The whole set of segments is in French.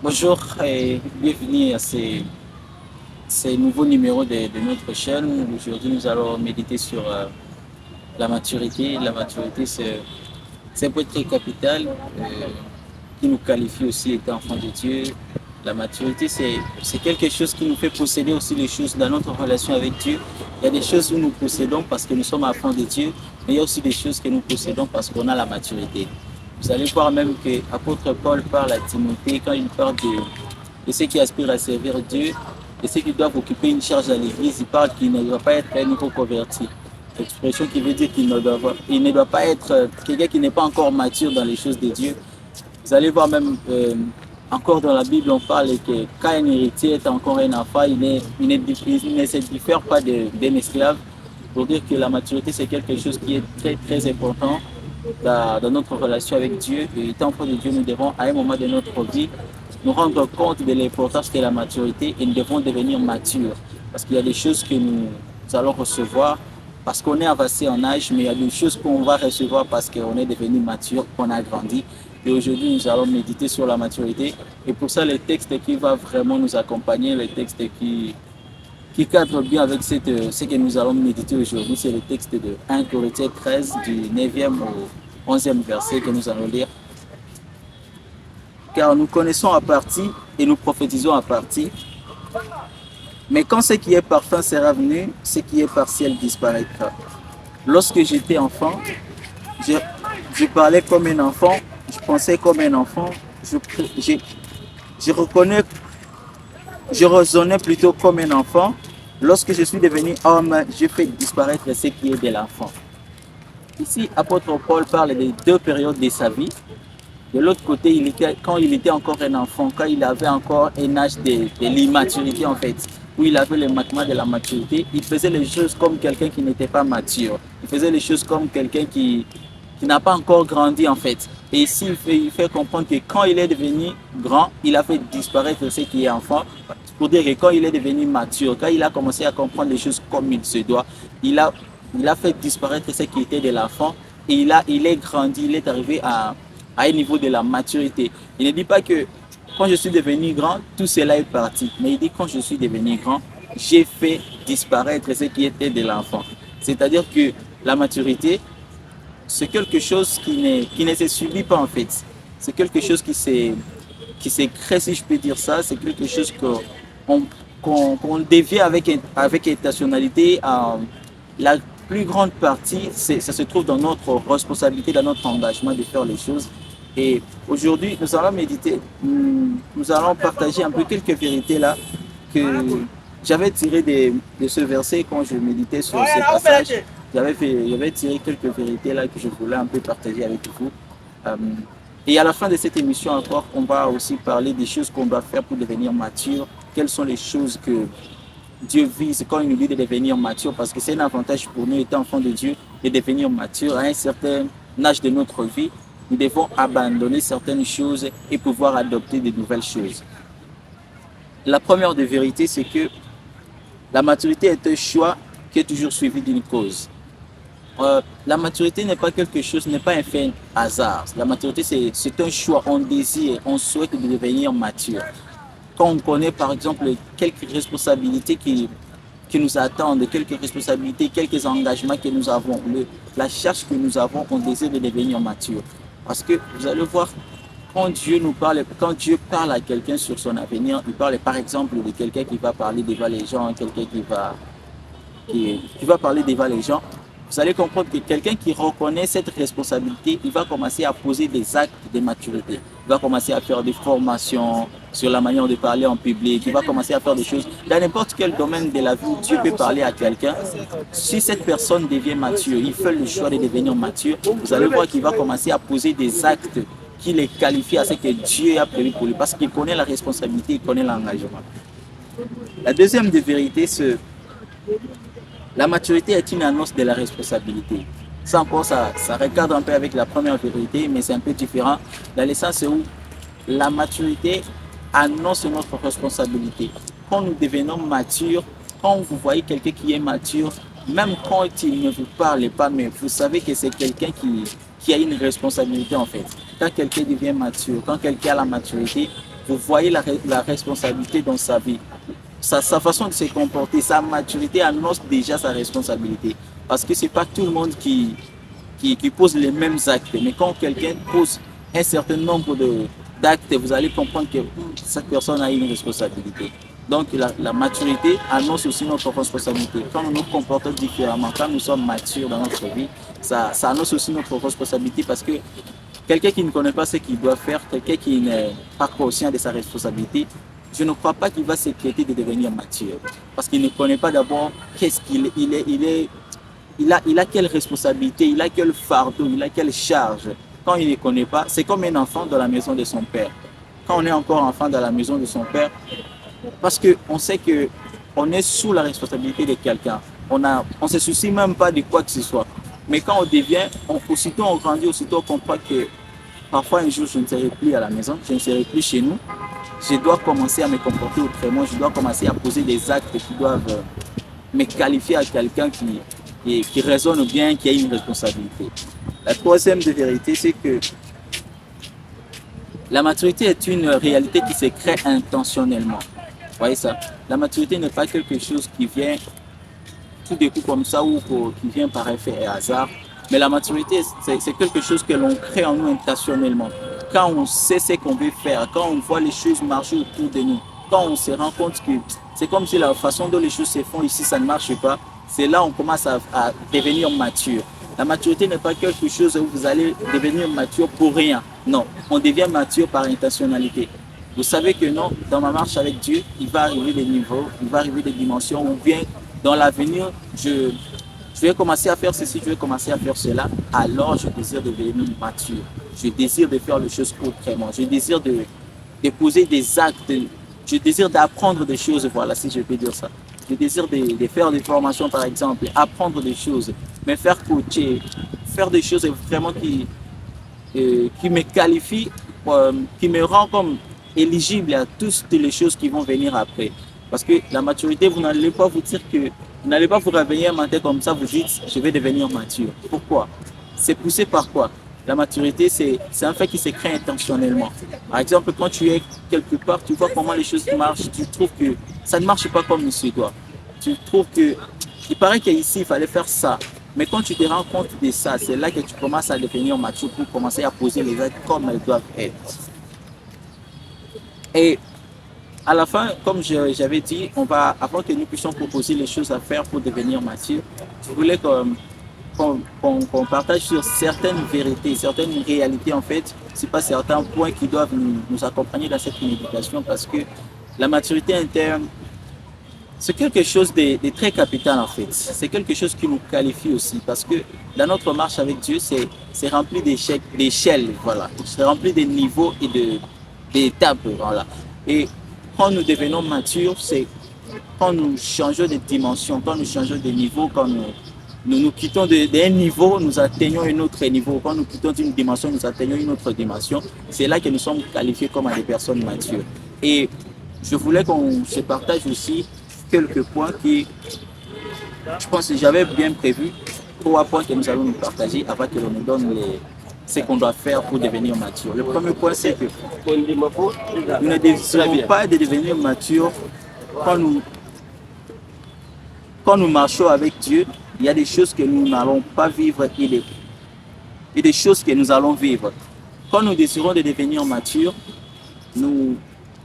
Bonjour et bienvenue à ces nouveaux numéros de notre chaîne. Aujourd'hui, nous allons méditer sur la maturité. La maturité, c'est un point très capital qui nous qualifie aussi étant enfants de Dieu. La maturité, c'est quelque chose qui nous fait posséder aussi les choses dans notre relation avec Dieu. Il y a des choses où nous possédons parce que nous sommes enfants de Dieu, mais il y a aussi des choses que nous possédons parce qu'on a la maturité. Vous allez voir même que l'apôtre Paul parle à Timothée quand il parle de ceux qui aspirent à servir Dieu, de ceux qui doivent occuper une charge à l'église. Il parle qu'il ne doit pas être un nouveau converti. Expression qui veut dire il ne doit pas être quelqu'un qui n'est pas encore mature dans les choses de Dieu. Vous allez voir même encore dans la Bible, on parle que quand un héritier est encore un enfant, il ne se diffère pas d'un esclave. Pour dire que la maturité, c'est quelque chose qui est très, très important dans notre relation avec Dieu. Et étant enfant de Dieu, nous devons, à un moment de notre vie, nous rendre compte de l'importance de la maturité et nous devons devenir matures. Parce qu'il y a des choses que nous allons recevoir parce qu'on est avancé en âge, mais il y a des choses qu'on va recevoir parce qu'on est devenu mature, qu'on a grandi. Et aujourd'hui, nous allons méditer sur la maturité. Et pour ça, le texte qui va vraiment nous accompagner, le texte qui cadre bien avec ce que nous allons méditer aujourd'hui, c'est le texte de 1 Corinthiens 13, du 9e au 11e verset que nous allons lire. Car nous connaissons à partie et nous prophétisons à partie. Mais quand ce qui est parfait sera venu, ce qui est partiel disparaîtra. Lorsque j'étais enfant, je, je parlais comme un enfant, je pensais comme un enfant, je reconnais, je raisonnais plutôt comme un enfant. Lorsque je suis devenu homme, je fais disparaître ce qui est de l'enfant. Ici, apôtre Paul parle des deux périodes de sa vie. De l'autre côté, quand il était encore un enfant, quand il avait encore un âge de l'immaturité en fait, où il avait le manquement de la maturité, il faisait les choses comme quelqu'un qui n'était pas mature. Il faisait les choses comme quelqu'un qui n'a pas encore grandi en fait. Et ici, il fait comprendre que quand il est devenu grand, il a fait disparaître ce qui est enfant. Pour dire que quand il est devenu mature, quand il a commencé à comprendre les choses comme il se doit, il a fait disparaître ce qui était de l'enfant et il est grandi, il est arrivé à un niveau de la maturité. Il ne dit pas que quand je suis devenu grand, tout cela est parti. Mais il dit quand je suis devenu grand, j'ai fait disparaître ce qui était de l'enfant. C'est-à-dire que la maturité, c'est quelque chose qui ne se subit pas en fait. C'est quelque chose qui se crée, si je peux dire ça. C'est quelque chose qu'on dévie avec intentionnalité. La plus grande partie, ça se trouve dans notre responsabilité, dans notre engagement de faire les choses. Et aujourd'hui, nous allons méditer, nous allons partager un peu quelques vérités là que j'avais tirées de ce verset quand je méditais sur ce passage. J'avais tiré quelques vérités là que je voulais un peu partager avec vous. Et à la fin de cette émission encore, on va aussi parler des choses qu'on doit faire pour devenir mature. Quelles sont les choses que Dieu vise quand il nous dit de devenir mature, parce que c'est un avantage pour nous, étant enfants de Dieu, de devenir mature à un certain âge de notre vie. Nous devons abandonner certaines choses et pouvoir adopter de nouvelles choses. La première des vérités, c'est que la maturité est un choix qui est toujours suivi d'une cause. La maturité n'est pas quelque chose, n'est pas un fait hasard. La maturité, c'est un choix, on désire, on souhaite de devenir mature. Quand on connaît par exemple quelques responsabilités qui nous attendent, quelques responsabilités, quelques engagements que nous avons, la charge que nous avons, on désire de devenir mature. Parce que vous allez voir, quand Dieu parle à quelqu'un sur son avenir, il parle par exemple de quelqu'un qui va parler devant les gens, quelqu'un qui va parler devant les gens. Vous allez comprendre que quelqu'un qui reconnaît cette responsabilité, il va commencer à poser des actes de maturité. Il va commencer à faire des formations sur la manière de parler en public. Il va commencer à faire des choses. Dans n'importe quel domaine de la vie où Dieu peut parler à quelqu'un, si cette personne devient mature, il fait le choix de devenir mature, vous allez voir qu'il va commencer à poser des actes qui les qualifient à ce que Dieu a prévu pour lui. Parce qu'il connaît la responsabilité, il connaît l'engagement. La deuxième des vérités, c'est la maturité est une annonce de la responsabilité. Ça encore, ça recadre un peu avec la première vérité, mais c'est un peu différent. Dans le sens où la maturité annonce notre responsabilité. Quand nous devenons matures, quand vous voyez quelqu'un qui est mature, même quand il ne vous parle pas, mais vous savez que c'est quelqu'un qui a une responsabilité en fait. Quand quelqu'un devient mature, quand quelqu'un a la maturité, vous voyez la responsabilité dans sa vie. Sa façon de se comporter, sa maturité annonce déjà sa responsabilité. Parce que ce n'est pas tout le monde qui pose les mêmes actes. Mais quand quelqu'un pose un certain nombre d'actes, vous allez comprendre que cette personne a une responsabilité. Donc la maturité annonce aussi notre responsabilité. Quand nous nous comportons différemment, quand nous sommes matures dans notre vie, ça annonce aussi notre responsabilité parce que quelqu'un qui ne connaît pas ce qu'il doit faire, quelqu'un qui n'est pas conscient de sa responsabilité, je ne crois pas qu'il va s'inquiéter de devenir mature. Parce qu'il ne connaît pas d'abord qu'est-ce qu'il est, il a quelle responsabilité, il a quel fardeau, il a quelle charge. Quand il ne connaît pas, c'est comme un enfant dans la maison de son père. Quand on est encore enfant dans la maison de son père, parce qu'on sait qu'on est sous la responsabilité de quelqu'un. On ne se soucie même pas de quoi que ce soit. Mais quand on devient, aussitôt on grandit, aussitôt on comprend que parfois un jour je ne serai plus à la maison, je ne serai plus chez nous. Je dois commencer à me comporter autrement, je dois commencer à poser des actes qui doivent me qualifier à quelqu'un qui raisonne bien, qui a une responsabilité. La troisième de vérité, c'est que la maturité est une réalité qui se crée intentionnellement. Vous voyez ça? La maturité n'est pas quelque chose qui vient tout d'un coup comme ça ou qui vient par effet et hasard. Mais la maturité, c'est quelque chose que l'on crée en nous intentionnellement. Quand on sait ce qu'on veut faire, quand on voit les choses marcher autour de nous, quand on se rend compte que c'est comme si la façon dont les choses se font ici, ça ne marche pas, c'est là qu'on commence à devenir mature. La maturité n'est pas quelque chose où vous allez devenir mature pour rien. Non, on devient mature par intentionnalité. Vous savez que non, dans ma marche avec Dieu, il va arriver des niveaux, il va arriver des dimensions où bien dans l'avenir, je vais commencer à faire ceci, je vais commencer à faire cela. Alors, je désire devenir mature. Je désire de faire les choses autrement. Je désire de poser des actes. Je désire d'apprendre des choses, voilà, si je peux dire ça. Je désire de faire des formations, par exemple, apprendre des choses, me faire coacher, faire des choses vraiment qui me qualifient, qui me rend comme éligible à toutes les choses qui vont venir après. Parce que la maturité, vous n'allez pas vous dire que, vous n'allez pas vous réveiller un matin comme ça, vous dites, je vais devenir mature. Pourquoi? C'est poussé par quoi? La maturité, c'est un fait qui se crée intentionnellement. Par exemple, quand tu es quelque part, tu vois comment les choses marchent, tu trouves que ça ne marche pas comme il se doit. Tu trouves que, il paraît qu'ici, il fallait faire ça. Mais quand tu te rends compte de ça, c'est là que tu commences à devenir mature pour commencer à poser les actes comme elles doivent être. Et à la fin, comme j'avais dit, avant que nous puissions proposer les choses à faire pour devenir mature, je voulais qu'on partage sur certaines vérités, certaines réalités en fait, c'est pas certains points qui doivent nous accompagner dans cette méditation parce que la maturité interne, c'est quelque chose de très capital en fait. C'est quelque chose qui nous qualifie aussi parce que dans notre marche avec Dieu, c'est rempli d'échelles, voilà. C'est rempli de niveaux et d'étapes, voilà. Et quand nous devenons matures, c'est quand nous changeons de dimension, quand nous changeons de niveau, quand nous quittons d'un niveau, nous atteignons un autre niveau. Quand nous quittons d'une dimension, nous atteignons une autre dimension. C'est là que nous sommes qualifiés comme des personnes matures. Et je voulais qu'on se partage aussi quelques points qui, je pense que j'avais bien prévu, 3 points que nous allons nous partager avant que l'on nous donne ce qu'on doit faire pour devenir mature. Le premier point, c'est que nous ne désirons pas de devenir mature quand nous marchons avec Dieu. Il y a des choses que nous n'allons pas vivre et des choses que nous allons vivre. Quand nous désirons de devenir matures, nous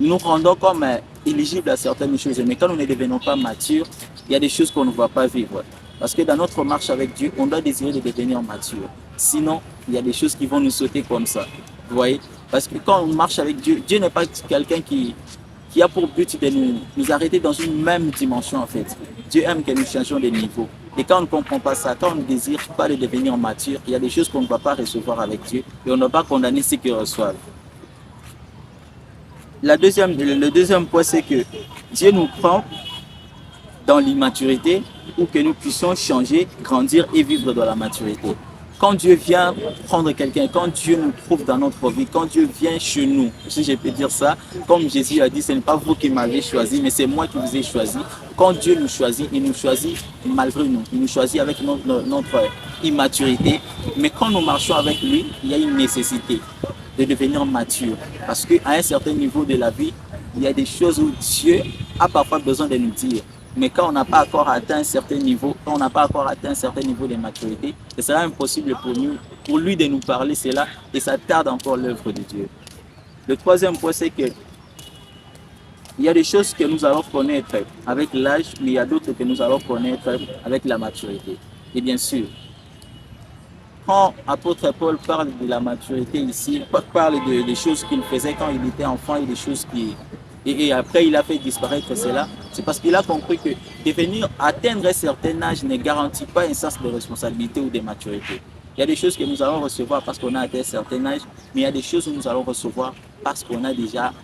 nous rendons comme éligibles à certaines choses. Mais quand nous ne devenons pas matures, il y a des choses qu'on ne va pas vivre. Parce que dans notre marche avec Dieu, on doit désirer de devenir mature. Sinon, il y a des choses qui vont nous sauter comme ça. Vous voyez? Parce que quand on marche avec Dieu, Dieu n'est pas quelqu'un qui a pour but de nous arrêter dans une même dimension en fait. Dieu aime que nous changions de niveau. Et quand on ne comprend pas ça, quand on ne désire pas de devenir mature, il y a des choses qu'on ne va pas recevoir avec Dieu et on ne va pas condamner ceux qui reçoivent. Le deuxième point, c'est que Dieu nous prend dans l'immaturité pour que nous puissions changer, grandir et vivre dans la maturité. Quand Dieu vient prendre quelqu'un, quand Dieu nous trouve dans notre vie, quand Dieu vient chez nous, si je peux dire ça, comme Jésus a dit, ce n'est pas vous qui m'avez choisi, mais c'est moi qui vous ai choisi. Quand Dieu nous choisit, il nous choisit malgré nous, il nous choisit avec notre immaturité. Mais quand nous marchons avec lui, il y a une nécessité de devenir mature. Parce qu'à un certain niveau de la vie, il y a des choses où Dieu a parfois besoin de nous dire. Mais quand on n'a pas encore atteint un certain niveau, quand on n'a pas encore atteint un certain niveau de maturité, ce sera impossible pour lui de nous parler cela et ça tarde encore l'œuvre de Dieu. Le troisième point, c'est que il y a des choses que nous allons connaître avec l'âge, mais il y a d'autres que nous allons connaître avec la maturité. Et bien sûr, quand apôtre Paul parle de la maturité ici, parle des choses qu'il faisait quand il était enfant et des choses et après il a fait disparaître cela, c'est parce qu'il a compris que atteindre un certain âge ne garantit pas un sens de responsabilité ou de maturité. Il y a des choses que nous allons recevoir parce qu'on a atteint un certain âge, mais il y a des choses que nous allons recevoir parce qu'on a déjà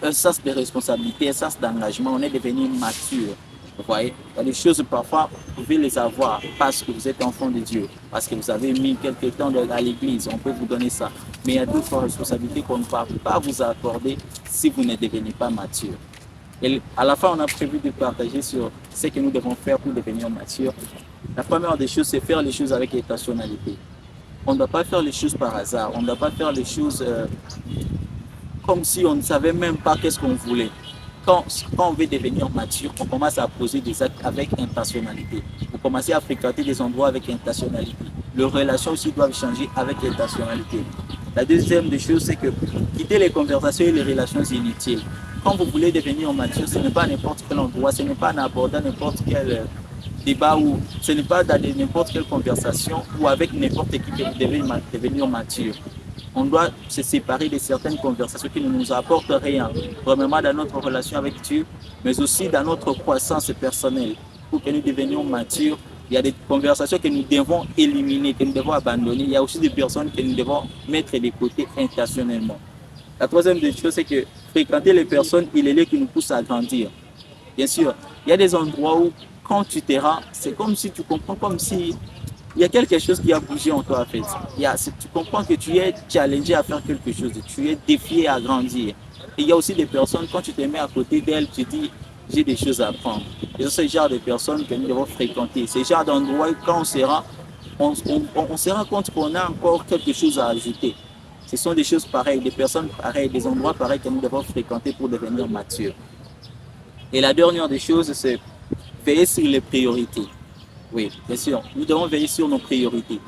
un sens de responsabilité, un sens d'engagement, on est devenu mature. Vous voyez, il y a des choses parfois, vous pouvez les avoir parce que vous êtes enfant de Dieu, parce que vous avez mis quelques temps à l'église, on peut vous donner ça. Mais il y a d'autres responsabilités qu'on ne peut pas vous accorder si vous ne devenez pas mature. Et à la fin, on a prévu de partager sur ce que nous devons faire pour devenir mature. La première des choses, c'est faire les choses avec intentionnalité. On ne doit pas faire les choses par hasard, on ne doit pas faire les choses comme si on ne savait même pas qu'est-ce qu'on voulait. Quand on veut devenir mature, on commence à poser des actes avec intentionnalité. Vous commencez à fréquenter des endroits avec intentionnalité. Les relations aussi doivent changer avec intentionnalité. La deuxième des choses, c'est que quitter les conversations et les relations inutiles. Quand vous voulez devenir mature, ce n'est pas n'importe quel endroit, ce n'est pas en abordant n'importe quel débat ou ce n'est pas dans n'importe quelle conversation ou avec n'importe qui que vous devez devenir mature. On doit se séparer de certaines conversations qui ne nous apportent rien, premièrement dans notre relation avec Dieu, mais aussi dans notre croissance personnelle. Pour que nous devenions matures, il y a des conversations que nous devons éliminer, que nous devons abandonner. Il y a aussi des personnes que nous devons mettre de côté intentionnellement. La troisième des choses, c'est que fréquenter les personnes, il est là qui nous pousse à grandir. Bien sûr, il y a des endroits où, quand tu te rends, c'est comme si tu comprends, comme si il y a quelque chose qui a bougé en toi en fait. Tu comprends que tu es challengé à faire quelque chose, tu es défié à grandir. Et il y a aussi des personnes, quand tu te mets à côté d'elles, tu dis, j'ai des choses à apprendre. Et c'est ce genre de personnes que nous devons fréquenter. C'est ce genre d'endroit où quand on se rend, on se rend compte qu'on a encore quelque chose à ajouter. Ce sont des choses pareilles, des personnes pareilles, des endroits pareils que nous devons fréquenter pour devenir matures. Et la dernière des choses, c'est veiller sur les priorités. Oui, bien sûr. Nous devons veiller sur nos priorités.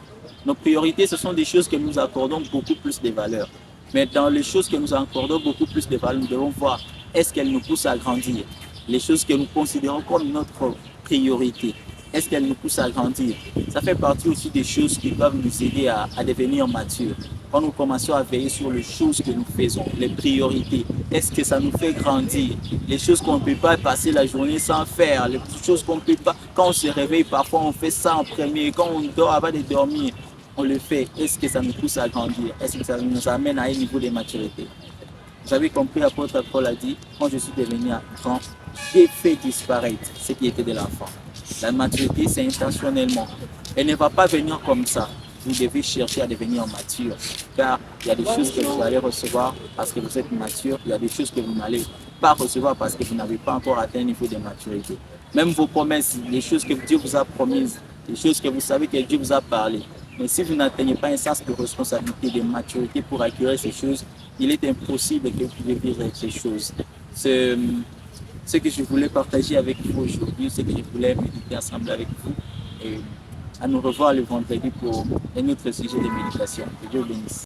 Nos priorités, ce sont des choses que nous accordons beaucoup plus de valeur. Mais dans les choses que nous accordons beaucoup plus de valeur, nous devons voir est-ce qu'elles nous poussent à grandir. Les choses que nous considérons comme notre priorité, est-ce qu'elles nous poussent à grandir? Ça fait partie aussi des choses qui doivent nous aider à devenir matures. Quand nous commençons à veiller sur les choses que nous faisons, les priorités, est-ce que ça nous fait grandir? Les choses qu'on ne peut pas passer la journée sans faire, les choses qu'on ne peut pas, quand on se réveille, parfois on fait ça en premier, quand on dort avant de dormir, on le fait. Est-ce que ça nous pousse à grandir? Est-ce que ça nous amène à un niveau de maturité? Vous avez compris, l'apôtre Paul a dit, quand je suis devenu grand, j'ai fait disparaître ce qui était de l'enfant. La maturité, c'est intentionnellement. Elle ne va pas venir comme ça. Vous devez chercher à devenir mature. Car il y a des choses que vous allez recevoir parce que vous êtes mature. Il y a des choses que vous n'allez pas recevoir parce que vous n'avez pas encore atteint un niveau de maturité. Même vos promesses, les choses que Dieu vous a promises, les choses que vous savez que Dieu vous a parlé. Mais si vous n'atteignez pas un sens de responsabilité, de maturité pour acquérir ces choses, il est impossible que vous puissiez vivre ces choses. Ce que je voulais partager avec vous aujourd'hui, ce que je voulais méditer ensemble avec vous. Et à nous revoir le vendredi pour un autre sujet de méditation. Que Dieu bénisse.